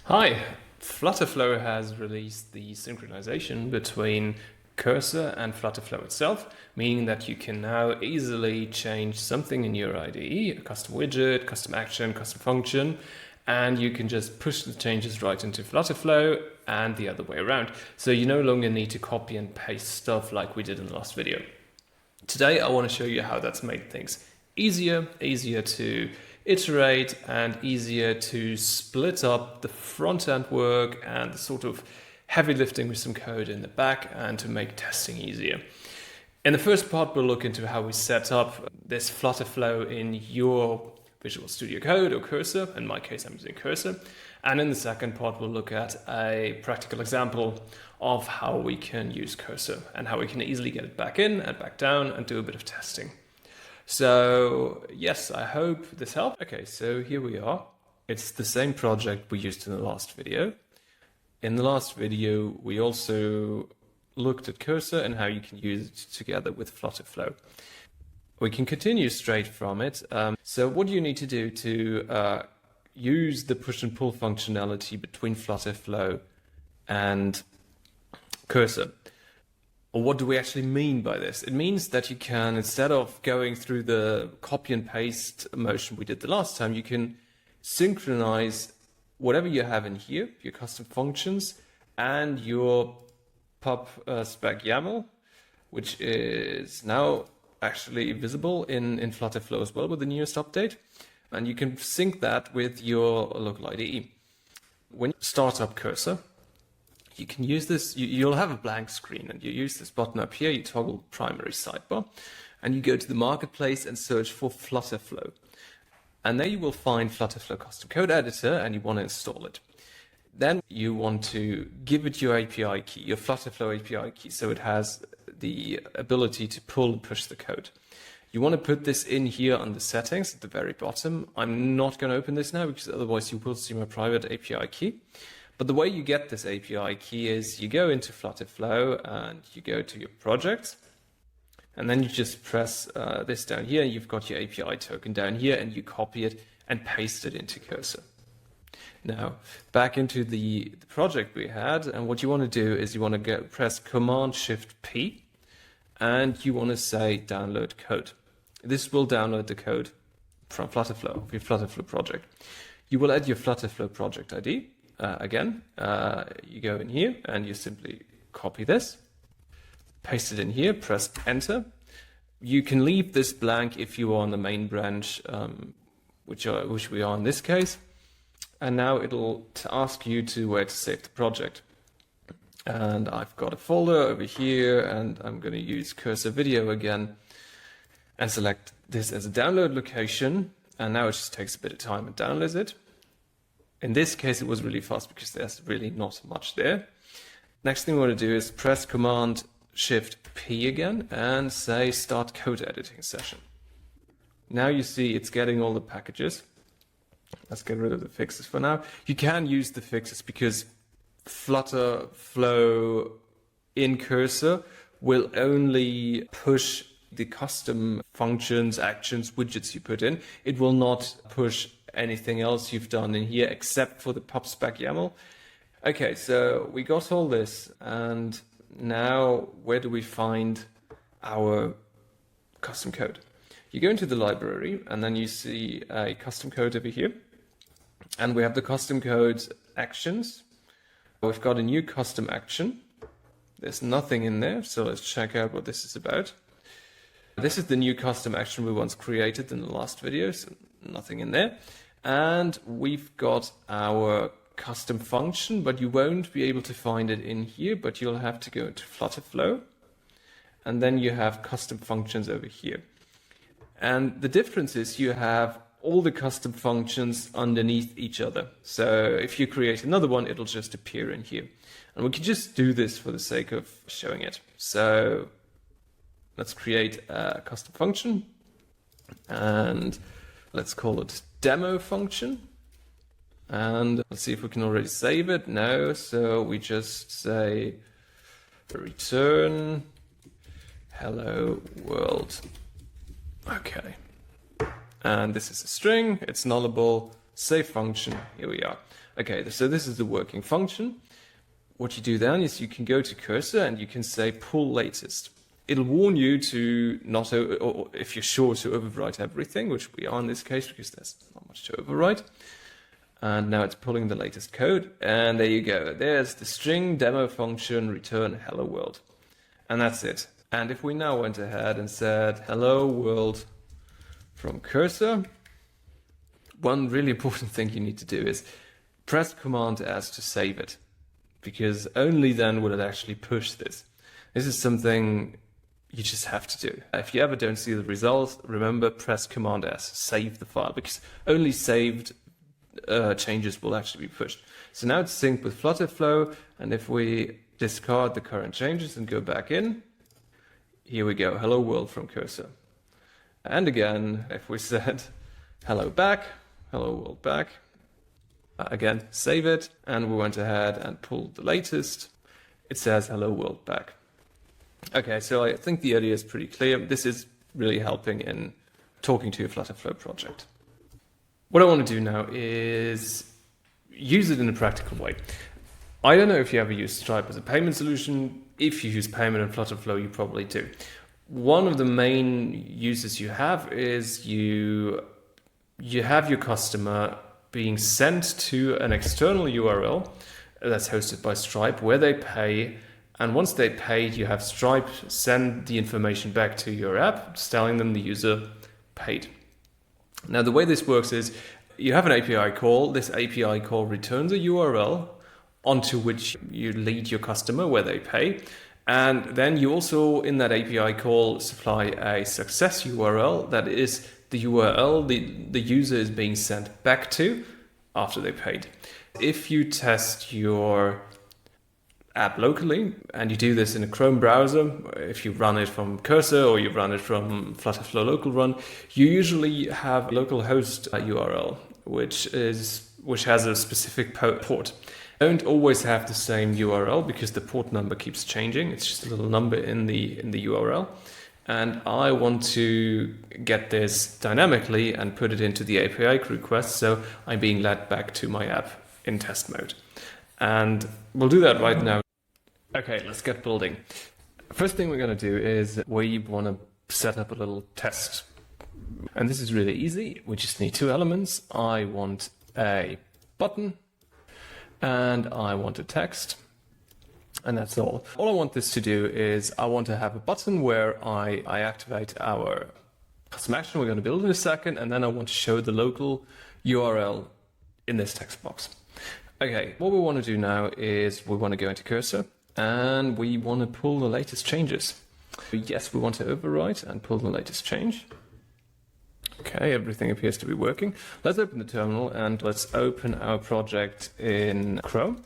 Hi, FlutterFlow has released the synchronization between Cursor and FlutterFlow itself, meaning that you can now easily change something in your IDE, a custom widget, custom action, custom function, and you can just push the changes right into FlutterFlow and the other way around. So you no longer need to copy and paste stuff like we did in the last video. Today, I want to show you how that's made things easier to iterate and easier to split up the front-end work and the sort of heavy lifting with some code in the back and to make testing easier. In the first part, we'll look into how we set up this FlutterFlow in your Visual Studio Code or Cursor. In my case, I'm using Cursor. And in the second part, we'll look at a practical example of how we can use Cursor and how we can easily get it back in and back down and do a bit of testing. So yes, I hope this helped. Okay, so here we are. It's the same project we used in the last video. In the last video, we also looked at Cursor and how you can use it together with FlutterFlow. We can continue straight from it. So what do you need to do to use the push and pull functionality between FlutterFlow and Cursor? Or what do we actually mean by this? It means that you can, instead of going through the copy and paste motion we did the last time, you can synchronize whatever you have in here, your custom functions, and your pub spec YAML, which is now actually visible in FlutterFlow as well with the newest update. And you can sync that with your local IDE. When you start up Cursor, you can use this, you'll have a blank screen and you use this button up here, you toggle primary sidebar and you go to the marketplace and search for FlutterFlow. And there you will find FlutterFlow Custom Code Editor and you want to install it. Then you want to give it your API key, your FlutterFlow API key, so it has the ability to pull and push the code. You want to put this in here under settings at the very bottom. I'm not going to open this now because otherwise you will see my private API key. But the way you get this API key is you go into FlutterFlow and you go to your projects, and then you just press this down here, and you've got your API token down here, and you copy it and paste it into Cursor. Now, back into the project we had, and what you want to do is you want to press Command-Shift-P, and you want to say download code. This will download the code from FlutterFlow, your FlutterFlow project. You will add your FlutterFlow project ID. Again, you go in here and you simply copy this, paste it in here, press enter. You can leave this blank if you are on the main branch, which we are in this case. And now it'll ask you where to save the project. And I've got a folder over here and I'm going to use Cursor Video again and select this as a download location. And now it just takes a bit of time and downloads it. In this case, it was really fast because there's really not much there. Next thing we want to do is press Command-Shift-P again and say Start Code Editing Session. Now you see it's getting all the packages. Let's get rid of the fixes for now. You can use the fixes because FlutterFlow in Cursor will only push the custom functions, actions, widgets you put in. It will not push anything else you've done in here except for the pub spec YAML. Okay, so we got all this, and now where do we find our custom code? You go into the library and then you see a custom code over here, and we have the custom code actions. We've got a new custom action. There's nothing in there, so let's check out what this is about. This is the new custom action we once created in the last video, so nothing in there. And we've got our custom function, but you won't be able to find it in here, but you'll have to go to FlutterFlow. And then you have custom functions over here. And the difference is you have all the custom functions underneath each other. So if you create another one, it'll just appear in here. And we can just do this for the sake of showing it. So let's create a custom function and let's call it demo function. And let's see if we can already save it. No, so we just say return hello world. Okay. And this is a string, it's nullable, save function, here we are. Okay, so this is the working function. What you do then is you can go to Cursor and you can say pull latest. It'll warn you to not, or if you're sure to overwrite everything, which we are in this case because there's not much to overwrite. And now it's pulling the latest code. And there you go. There's the string demo function return hello world. And that's it. And if we now went ahead and said hello world from Cursor, one really important thing you need to do is press Command S to save it, because only then will it actually push this. This is something you just have to do. If you ever don't see the result, remember, press Command S, save the file, because only saved changes will actually be pushed. So now it's synced with FlutterFlow, and if we discard the current changes and go back in, here we go, hello world from Cursor. And again, if we said hello back, hello world back, again, save it, and we went ahead and pulled the latest, it says hello world back. Okay, so I think the idea is pretty clear. This is really helping in talking to your FlutterFlow project. What I want to do now is use it in a practical way. I don't know if you ever use Stripe as a payment solution. If you use payment in FlutterFlow, you probably do. One of the main uses you have is you have your customer being sent to an external URL that's hosted by Stripe where they pay. And once they paid, you have Stripe send the information back to your app, just telling them the user paid. Now, the way this works is you have an API call. This API call returns a URL onto which you lead your customer where they pay. And then you also, in that API call, supply a success URL that is the URL the user is being sent back to after they paid. If you test your app locally, and you do this in a Chrome browser, if you run it from Cursor or you run it from FlutterFlow Local Run, you usually have a localhost URL, which has a specific port. Don't always have the same URL because the port number keeps changing. It's just a little number in the URL. And I want to get this dynamically and put it into the API request, so I'm being led back to my app in test mode. And we'll do that right now. Okay, let's get building. First thing we're going to do is we want to set up a little test. And this is really easy. We just need two elements. I want a button and I want a text. And that's all. All I want this to do is I want to have a button where I activate our custom action we're going to build in a second, and then I want to show the local URL in this text box. Okay, what we want to do now is we want to go into Cursor and we want to pull the latest changes. Yes, we want to overwrite and pull the latest change. Okay, everything appears to be working. Let's open the terminal and let's open our project in Chrome.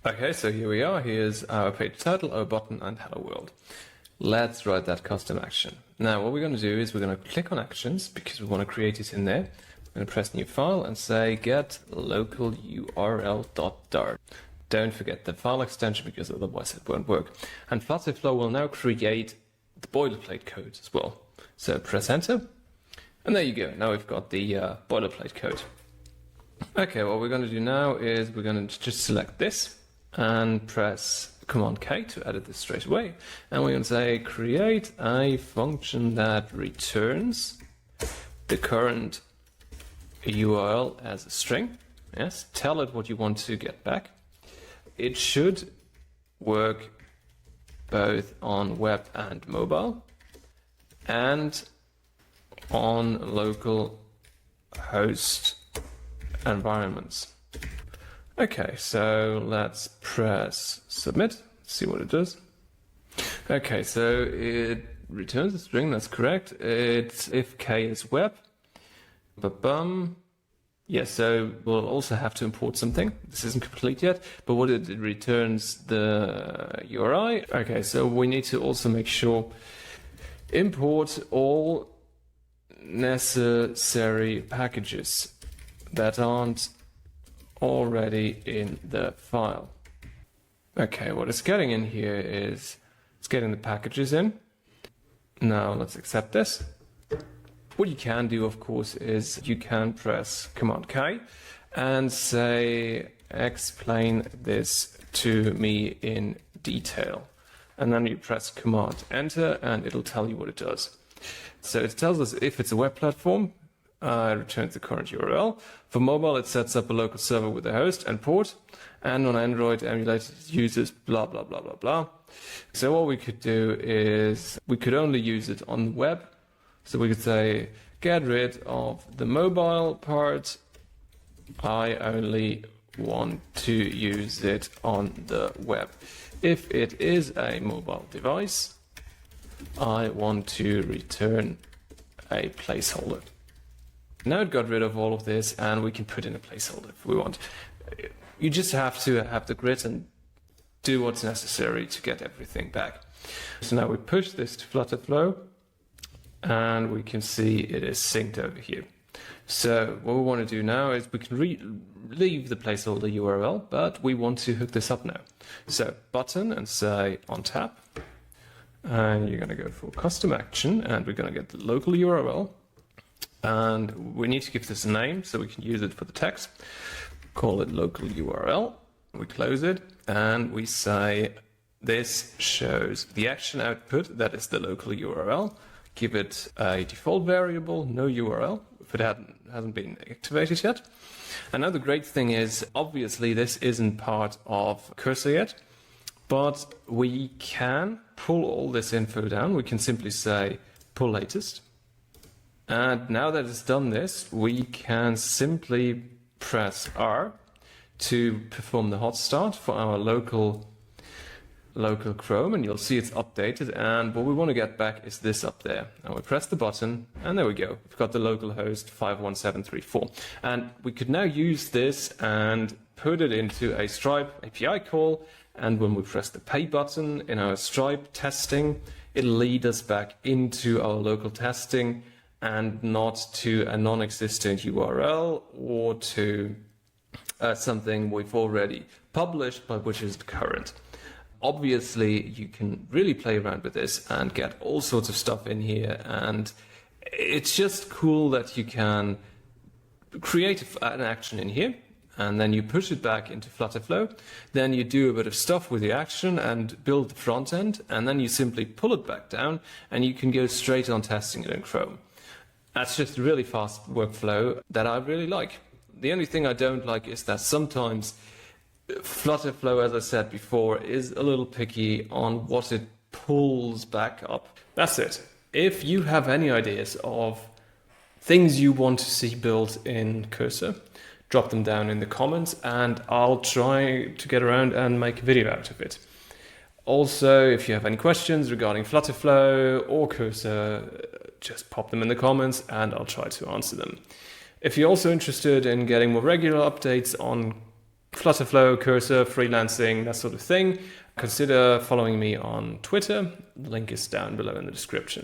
Okay, so here we are. Here's our page title, our button, and hello world. Let's write that custom action. Now, what we're going to do is we're going to click on actions because we want to create it in there. I'm going to press new file and say get local url.dart. Don't forget the file extension because otherwise it won't work. And FlutterFlow will now create the boilerplate code as well. So press enter. And there you go. Now we've got the boilerplate code. Okay, what we're going to do now is we're going to just select this and press Command K to edit this straight away. And we're going to say create a function that returns the current URL as a string. Yes, tell it what you want to get back. It should work both on web and mobile and on local host environments. Okay, so let's press submit, see what it does. Okay, so it returns a string, that's correct. It's if k is web. Yeah, so we'll also have to import something. This isn't complete yet, but what it returns the URI. Okay, so we need to also make sure import all necessary packages that aren't already in the file. Okay, what it's getting in here is it's getting the packages in. Now let's accept this. What you can do, of course, is you can press Command K and say, explain this to me in detail. And then you press Command Enter and it'll tell you what it does. So it tells us if it's a web platform, returns the current URL. For mobile, it sets up a local server with a host and port. And on Android, emulated uses blah, blah, blah, blah, blah. So what we could do is we could only use it on the web. So we could say, get rid of the mobile part. I only want to use it on the web. If it is a mobile device, I want to return a placeholder. Now it got rid of all of this and we can put in a placeholder if we want. You just have to have the grit and do what's necessary to get everything back. So now we push this to FlutterFlow and we can see it is synced over here. So what we want to do now is we can leave the placeholder URL, but we want to hook this up now. So button and say on tap, and you're going to go for custom action and we're going to get the local URL. And we need to give this a name so we can use it for the text. Call it local URL. We close it and we say this shows the action output, that is the local URL. Give it a default variable, no URL, if it hasn't been activated yet. And now the great thing is, obviously this isn't part of Cursor yet, but we can pull all this info down. We can simply say pull latest. And now that it's done this, we can simply press R to perform the hot start for our local Chrome, and you'll see it's updated. And what we want to get back is this up there. And we press the button, and there we go. We've got the local host 51734. And we could now use this and put it into a Stripe API call. And when we press the pay button in our Stripe testing, it'll lead us back into our local testing and not to a non-existent URL or to something we've already published, but which is current. Obviously, you can really play around with this and get all sorts of stuff in here. And it's just cool that you can create an action in here and then you push it back into FlutterFlow. Then you do a bit of stuff with the action and build the front end. And then you simply pull it back down and you can go straight on testing it in Chrome. That's just a really fast workflow that I really like. The only thing I don't like is that sometimes FlutterFlow, as I said before, is a little picky on what it pulls back up. That's it. If you have any ideas of things you want to see built in Cursor, drop them down in the comments and I'll try to get around and make a video out of it. Also, if you have any questions regarding FlutterFlow or Cursor, just pop them in the comments and I'll try to answer them. If you're also interested in getting more regular updates on FlutterFlow, Cursor, freelancing, that sort of thing, consider following me on Twitter. The link is down below in the description.